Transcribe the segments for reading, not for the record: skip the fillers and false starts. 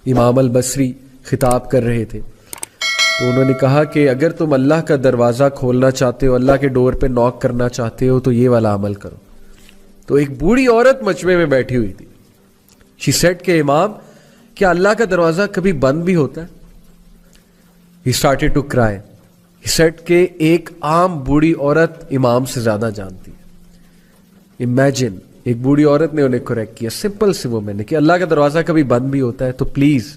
امام البصری خطاب کر رہے تھے، تو انہوں نے کہا کہ اگر تم اللہ کا دروازہ کھولنا چاہتے ہو، اللہ کے ڈور پہ نوک کرنا چاہتے ہو، تو یہ والا عمل کرو. تو ایک بوڑھی عورت مجمع میں بیٹھی ہوئی تھی. شی سیڈ کہ امام، کیا اللہ کا دروازہ کبھی بند بھی ہوتا ہے؟ He started to cry. He said کہ ایک عام بوڑھی عورت امام سے زیادہ جانتی ہے. امیجن، ایک بوڑھی عورت نے انہیں کریکٹ کیا، سمپل سی وہ میں نے کہ اللہ کا دروازہ کبھی بند بھی ہوتا ہے، تو پلیز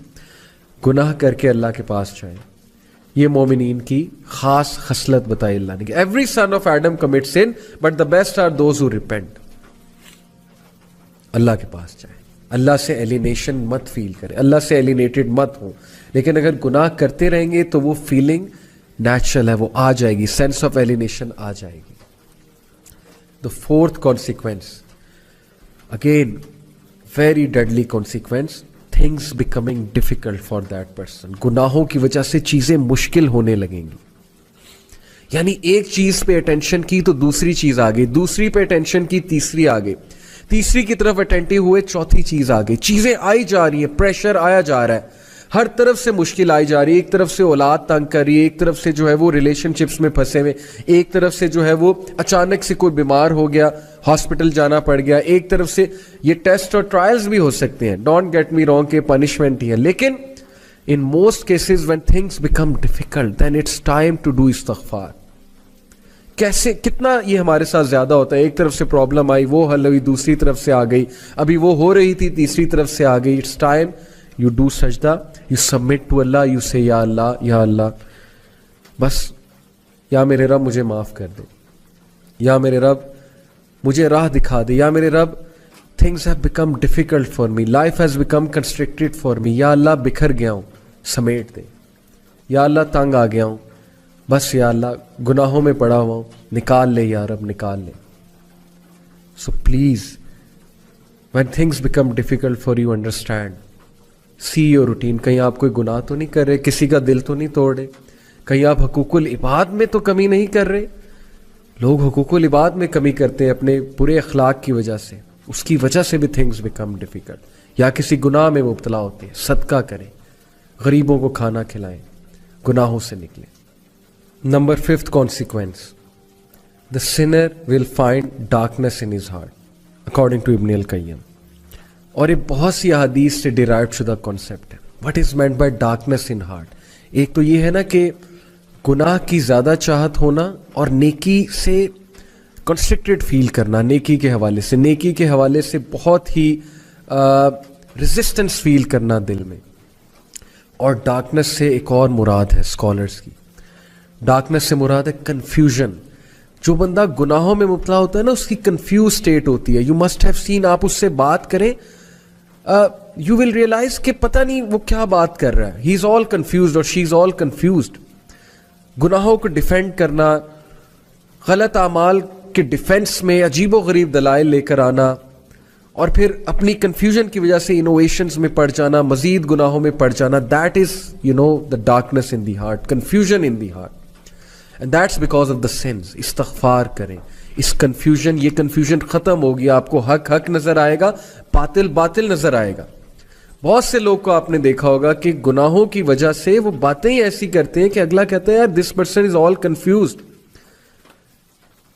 گناہ کر کے اللہ کے پاس جائیں. یہ مومنین کی خاص خصلت بتائی اللہ نے کہ every son of Adam commit sin but the best are those who repent. اللہ کے پاس جائیں، اللہ سے ایلینیشن مت فیل کریں، اللہ سے ایلینیٹڈ مت ہوں. لیکن اگر گناہ کرتے رہیں گے تو وہ فیلنگ نیچرل ہے، وہ آ جائے گی، سینس آف ایلینیشن آ جائے گی. The fourth consequence, again very deadly consequence, things becoming difficult for that person. گناہوں کی وجہ سے چیزیں مشکل ہونے لگیں گی. یعنی ایک چیز پہ اٹینشن کی تو دوسری چیز آ گئی، دوسری پہ اٹینشن کی تیسری آ گئی، تیسری کی طرف اٹینٹیو ہوئے چوتھی چیز آ گئی. چیزیں آئی جا رہی ہیں، پریشر آیا جا رہا ہے، ہر طرف سے مشکل آئی جا رہی ہے. ایک طرف سے اولاد تنگ کر رہی ہے، ایک طرف سے جو ہے وہ ریلیشن شپس میں پھنسے ہوئے، ایک طرف سے جو ہے وہ اچانک سے کوئی بیمار ہو گیا، ہاسپٹل جانا پڑ گیا، ایک طرف سے یہ ٹیسٹ اور ٹرائلز بھی ہو سکتے ہیں، ڈونٹ گیٹ می رانگ کہ پنشمنٹ ہی ہے. لیکن in most cases when things become difficult then it's time to do استغفار. کیسے، کتنا یہ ہمارے ساتھ زیادہ ہوتا ہے، ایک طرف سے پرابلم آئی وہ حل ہوئی، دوسری طرف سے آ گئی، ابھی وہ ہو رہی تھی تیسری طرف سے آ گئی. اٹس ٹائم یو ڈو سجدہ، you submit to Allah, you say یا اللہ، یا اللہ بس، یا میرے رب مجھے معاف کر دے، یا میرے رب مجھے راہ دکھا دے، یا میرے رب things have become difficult for me, life has become constructed for me, یا اللہ بکھر گیا ہوں سمیٹ دے، یا اللہ تنگ آ گیا ہوں بس، یا اللہ گناہوں میں پڑا ہوا ہوں نکال لے، یا رب نکال لے. So please when things become difficult for you, understand, see your routine. کہیں آپ کوئی گناہ تو نہیں کر رہے، کسی کا دل تو نہیں توڑ رہے، کہیں آپ حقوق العباد میں تو کمی نہیں کر رہے. لوگ حقوق العباد میں کمی کرتے ہیں اپنے برے اخلاق کی وجہ سے، اس کی وجہ سے بھی things become difficult. یا کسی گناہ میں مبتلا ہوتے ہیں، صدقہ کریں، غریبوں کو کھانا کھلائیں، گناہوں سے نکلیں. Number 5th consequence, the sinner will find darkness in his heart, according to Ibn al-Qayyim. اور یہ بہت سی احادیث سے ڈیرائیو شدہ کانسیپٹ ہے. What is meant by darkness in heart؟ ایک تو یہ ہے نا کہ گناہ کی زیادہ چاہت ہونا اور نیکی سے کنسٹرکٹڈ فیل کرنا، نیکی کے حوالے سے، نیکی کے حوالے سے بہت ہی ریزسٹنس فیل کرنا دل میں. اور ڈارکنس سے ایک اور مراد ہے اسکالرس کی، ڈارکنس سے مراد ہے کنفیوژن. جو بندہ گناہوں میں مبتلا ہوتا ہے نا، اس کی کنفیوز اسٹیٹ ہوتی ہے. یو مسٹ ہیو سین، آپ اس سے بات کریں، یو ول ریئلائز کہ پتہ نہیں وہ کیا بات کر رہا ہے. ہی از آل کنفیوزڈ اور شی از آل کنفیوزڈ. گناہوں کو ڈیفینڈ کرنا، غلط اعمال کے ڈیفینس میں عجیب و غریب دلائل لے کر آنا، اور پھر اپنی کنفیوژن کی وجہ سے انوویشنز میں پڑ جانا، مزید گناہوں میں پڑ جانا. That is the darkness in the heart, confusion in the heart. And that's because of the sins. استغفار کریں. اس کنفیوژن، یہ کنفیوژن ختم ہوگی، آپ کو حق حق نظر آئے گا، باطل باطل نظر آئے گا. بہت سے لوگ کو آپ نے دیکھا ہوگا کہ گناہوں کی وجہ سے وہ باتیں ہی ایسی کرتے ہیں کہ اگلا کہتا ہے یار this person is all confused,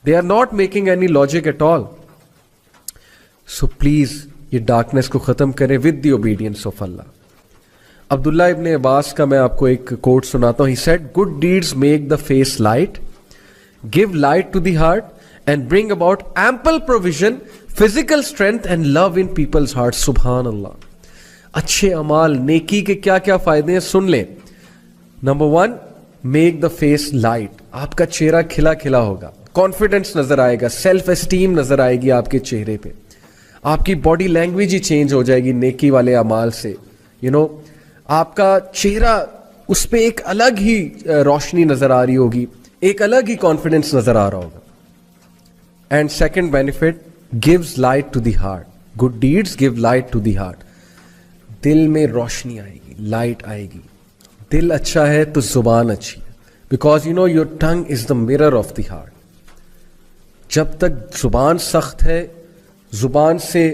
they are not making any logic at all. So please یہ ڈارکنس کو ختم کریں with the obedience of Allah. Abdullah ibn Abbas کا میں آپ کو ایک کوٹ سناتا ہوں. He said, good deeds make the face light, give light to the heart, and bring about ample provision, physical strength and love in people's hearts. سبحان اللہ. اچھے اعمال، نیکی کے کیا کیا فائدے ہیں سن لیں. Number 1، make the face light. آپ کا چہرہ کھلا کھلا ہوگا، کانفیڈنس نظر آئے گا، سیلف اسٹیم نظر آئے گی آپ کے چہرے پہ، آپ کی باڈی لینگویج ہی چینج ہو جائے گی نیکی والے اعمال سے. آپ کا چہرہ، اس پہ ایک الگ ہی روشنی نظر آ رہی ہوگی، ایک الگ ہی کانفیڈنس نظر آ رہا ہوگا. And second benefit, gives light to the heart. good deeds give light to the heart. دل میں روشنی آئے گی، لائٹ آئے گی. دل اچھا ہے تو زبان اچھی ہے. Because your tongue is the mirror of the heart. جب تک زبان سخت ہے، زبان سے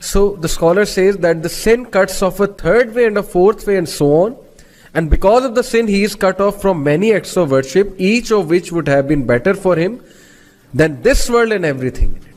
So the scholar says that the sin cuts off a third way and a fourth way and so on, and because of the sin he is cut off from many acts of worship, each of which would have been better for him than this world and everything in it.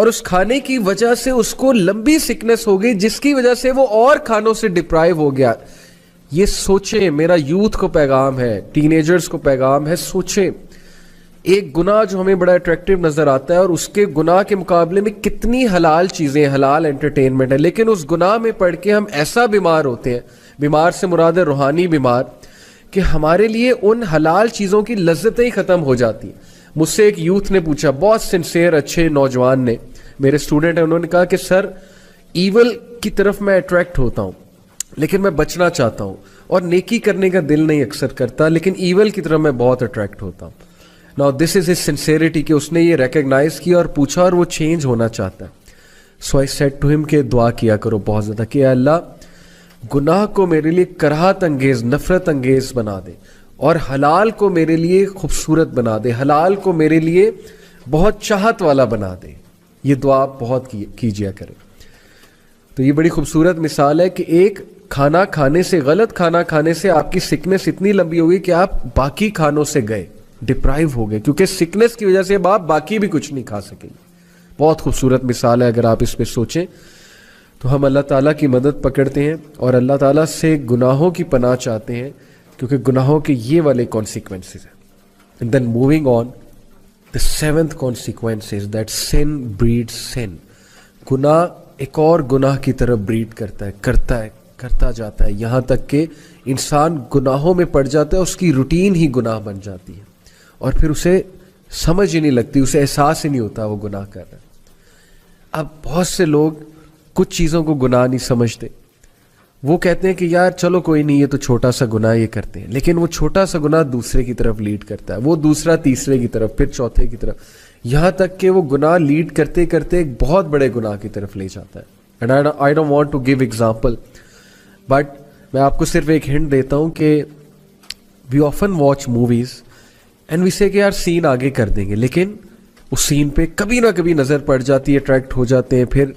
اور اس کھانے کی وجہ سے اس کو لمبی sickness ہو گئی جس کی وجہ سے وہ اور کھانوں سے ڈپرائیو ہو گیا. یہ سوچیں, میرا یوتھ کو پیغام ہے, ٹین ایجرز کو پیغام ہے, سوچیں ایک گناہ جو ہمیں بڑا اٹریکٹیو نظر آتا ہے اور اس کے گناہ کے مقابلے میں کتنی حلال چیزیں, حلال انٹرٹینمنٹ ہے, لیکن اس گناہ میں پڑھ کے ہم ایسا بیمار ہوتے ہیں, بیمار سے مراد ہے روحانی بیمار, کہ ہمارے لیے ان حلال چیزوں کی لذتیں ہی ختم ہو جاتی ہیں. مجھ سے ایک یوتھ نے پوچھا, بہت سنسیئر اچھے نوجوان نے, میرے اسٹوڈنٹ ہیں, انہوں نے کہا کہ سر ایول کی طرف میں اٹریکٹ ہوتا ہوں لیکن میں بچنا چاہتا ہوں, اور نیکی کرنے کا دل نہیں اکثر کرتا, لیکن ایول کی طرف میں بہت اٹریکٹ ہوتا ہوں. Now this is his sincerity کہ اس نے یہ ریکگنائز کیا اور پوچھا اور وہ چینج ہونا چاہتا ہے. So I said to him کہ دعا کیا کرو بہت زیادہ کہ اللہ گناہ کو میرے لیے کراہت انگیز, نفرت انگیز بنا دے, اور حلال کو میرے لیے خوبصورت بنا دے, حلال کو میرے لیے بہت چاہت والا بنا دے. یہ دعا بہت کیجیا کرے. تو یہ بڑی خوبصورت مثال ہے کہ ایک کھانا کھانے سے, غلط کھانا کھانے سے آپ کی سکنس اتنی لمبی ہوگی کہ آپ باقی کھانوں سے گئے, ڈپرائیو ہو گئے, کیونکہ سکنس کی وجہ سے اب آپ باقی بھی کچھ نہیں کھا سکیں. بہت خوبصورت مثال ہے. اگر آپ اس پہ سوچیں تو ہم اللہ تعالیٰ کی مدد پکڑتے ہیں اور اللہ تعالیٰ سے گناہوں کی پناہ چاہتے ہیں, کیونکہ گناہوں کے یہ والے کانسیکوینسز ہیں. And then moving on, the seventh consequence is that sin breeds sin. گناہ ایک اور گناہ کی طرف بریڈ کرتا جاتا ہے, یہاں تک کہ انسان گناہوں میں پڑ جاتا ہے, اس کی روٹین ہی گناہ بن جاتی ہے, اور پھر اسے سمجھ ہی نہیں لگتی, اسے احساس ہی نہیں ہوتا وہ گناہ کر رہا ہے. اب بہت سے لوگ کچھ چیزوں کو گناہ نہیں سمجھتے, وہ کہتے ہیں کہ یار چلو کوئی نہیں, یہ تو چھوٹا سا گناہ یہ کرتے ہیں, لیکن وہ چھوٹا سا گناہ دوسرے کی طرف لیڈ کرتا ہے, وہ دوسرا تیسرے کی طرف, پھر چوتھے کی طرف, یہاں تک کہ وہ گناہ لیڈ کرتے کرتے ایک بہت بڑے گناہ کی طرف لے جاتا ہے. And I don't want to give example, but میں آپ کو صرف ایک ہنٹ دیتا ہوں کہ we often watch movies and we say کہ یار سین آگے کر دیں گے, لیکن اس سین پہ کبھی نہ کبھی نظر پڑ جاتی ہے, اٹریکٹ ہو جاتے ہیں, پھر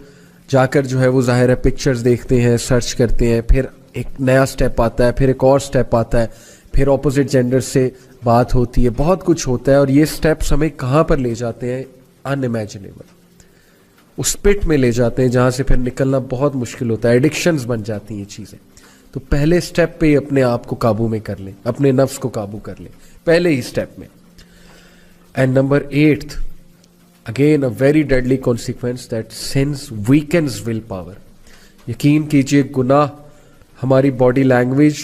جا کر جو ہے وہ ظاہر ہے پکچرز دیکھتے ہیں, سرچ کرتے ہیں, پھر ایک نیا سٹیپ آتا ہے, پھر ایک اور سٹیپ آتا ہے, پھر اپوزٹ جینڈر سے بات ہوتی ہے, بہت کچھ ہوتا ہے, اور یہ سٹیپس ہمیں کہاں پر لے جاتے ہیں, ان امیجنیبل, اس پٹ میں لے جاتے ہیں جہاں سے پھر نکلنا بہت مشکل ہوتا ہے, ایڈکشنز بن جاتی ہیں یہ چیزیں. تو پہلے سٹیپ پہ ہی اپنے آپ کو قابو میں کر لیں, اپنے نفس کو قابو کر لیں پہلے ہی سٹیپ میں. And number 8, again a very deadly consequence, that sins weakens will power. یقین کیجئے گناہ ہماری باڈی لینگویج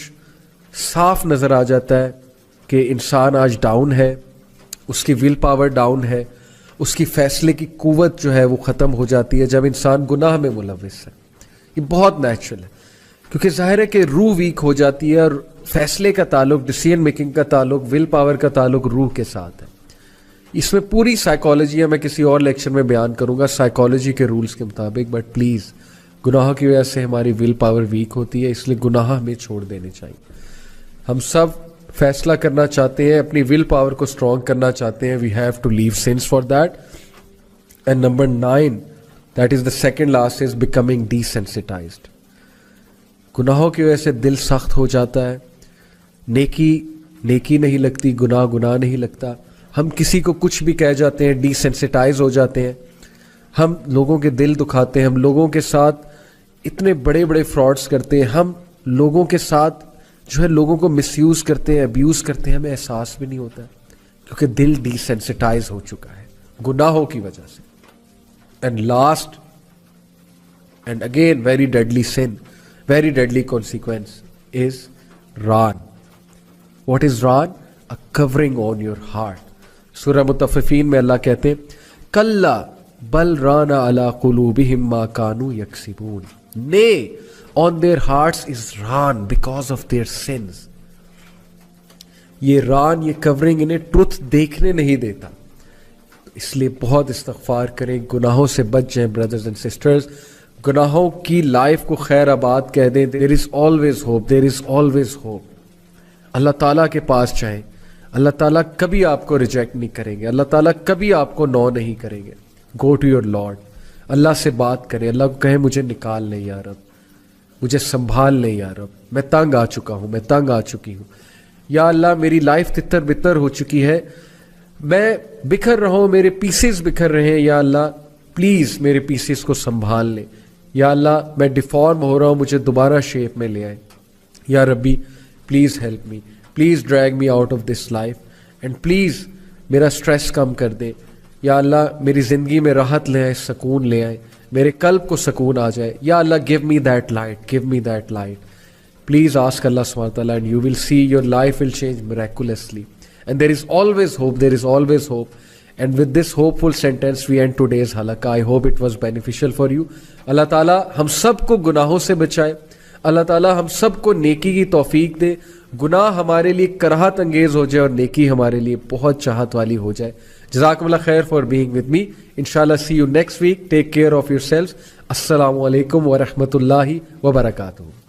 صاف نظر آ جاتا ہے کہ انسان آج ڈاؤن ہے, اس کی ول پاور ڈاؤن ہے, اس کی فیصلے کی قوت جو ہے وہ ختم ہو جاتی ہے جب انسان گناہ میں ملوث ہے. یہ بہت نیچرل ہے, کیونکہ ظاہر ہے کہ روح ویک ہو جاتی ہے, اور فیصلے کا تعلق, ڈیسیژن میکنگ کا تعلق, ول پاور کا تعلق روح کے ساتھ ہے. اس میں پوری سائیکالوجی ہے, میں کسی اور لیکچر میں بیان کروں گا سائیکالوجی کے رولز کے مطابق, بٹ پلیز گناہوں کی وجہ سے ہماری ول پاور ویک ہوتی ہے, اس لیے گناہ ہمیں چھوڑ دینے چاہیے. ہم سب فیصلہ کرنا چاہتے ہیں, اپنی ول پاور کو اسٹرانگ کرنا چاہتے ہیں, we have to leave sins for that. And number 9, that is the second last, is becoming desensitized. گناہوں کی وجہ سے دل سخت ہو جاتا ہے, نیکی نہیں لگتی, گناہ نہیں لگتا, ہم کسی کو کچھ بھی کہہ جاتے ہیں, ڈیسینسٹائز ہو جاتے ہیں, ہم لوگوں کے دل دکھاتے ہیں, ہم لوگوں کے ساتھ اتنے بڑے بڑے فراڈس کرتے ہیں, ہم لوگوں کے ساتھ جو ہے لوگوں کو مس یوز کرتے ہیں, ابیوز کرتے ہیں, ہمیں احساس بھی نہیں ہوتا ہے, کیونکہ دل ڈیسینسٹائز ہو چکا ہے گناہوں کی وجہ سے. And last and again very deadly sin, very deadly consequence is raan. What is raan? A covering on your heart. سورہ مطففین میں اللہ کہتے ہیں کلا بل ران علی قلوبہم ما کانوا یکسبون. Nay, on their hearts is raan because of their sins. یہ ران, یہ کورنگ انہیں truth دیکھنے نہیں دیتا, اس لیے بہت استغفار کریں, گناہوں سے بچ جائیں بردرز اینڈ سسٹرز, گناہوں کی لائف کو خیر آباد کہہ دیں. There is always hope, there is always hope. اللہ تعالیٰ کے پاس جائیں, اللہ تعالیٰ کبھی آپ کو ریجیکٹ نہیں کریں گے, اللہ تعالیٰ کبھی آپ کو نو نہیں کریں گے. گو ٹو یور لارڈ, اللہ سے بات کریں, اللہ کو کہیں مجھے نکال لیں یا رب, مجھے سنبھال لیں یا رب, میں تنگ آ چکا ہوں, میں تنگ آ چکی ہوں, یا اللہ میری لائف تتر بتر ہو چکی ہے, میں بکھر رہا ہوں, میرے پیسز بکھر رہے ہیں, یا اللہ پلیز میرے پیسز کو سنبھال لیں. یا اللہ میں ڈیفارم ہو رہا ہوں, مجھے دوبارہ شیپ میں لے آئے. یا ربی please help me, please drag me out of this life, and please میرا اسٹریس کم کر دے. یا اللہ میری زندگی میں راحت لے آئے, سکون لے آئے, میرے قلب کو سکون آ جائے. یا اللہ give me that light, give me that light. Please ask Allah subhanahu wa ta'ala and you will see your life will change miraculously. And there is always hope, there is always hope. And with this hopeful sentence we end today's halaqah. I hope it was beneficial for you. Allah ta'ala ہم سب کو گناہوں سے بچائے. اللہ تعالیٰ ہم سب کو نیکی کی توفیق دے. گناہ ہمارے لیے کراہت انگیز ہو جائے اور نیکی ہمارے لیے بہت چاہت والی ہو جائے. جزاکم اللہ خیر for being with me. Inshallah see you next week. Take care of yourselves. السلام علیکم ورحمۃ اللہ وبرکاتہ.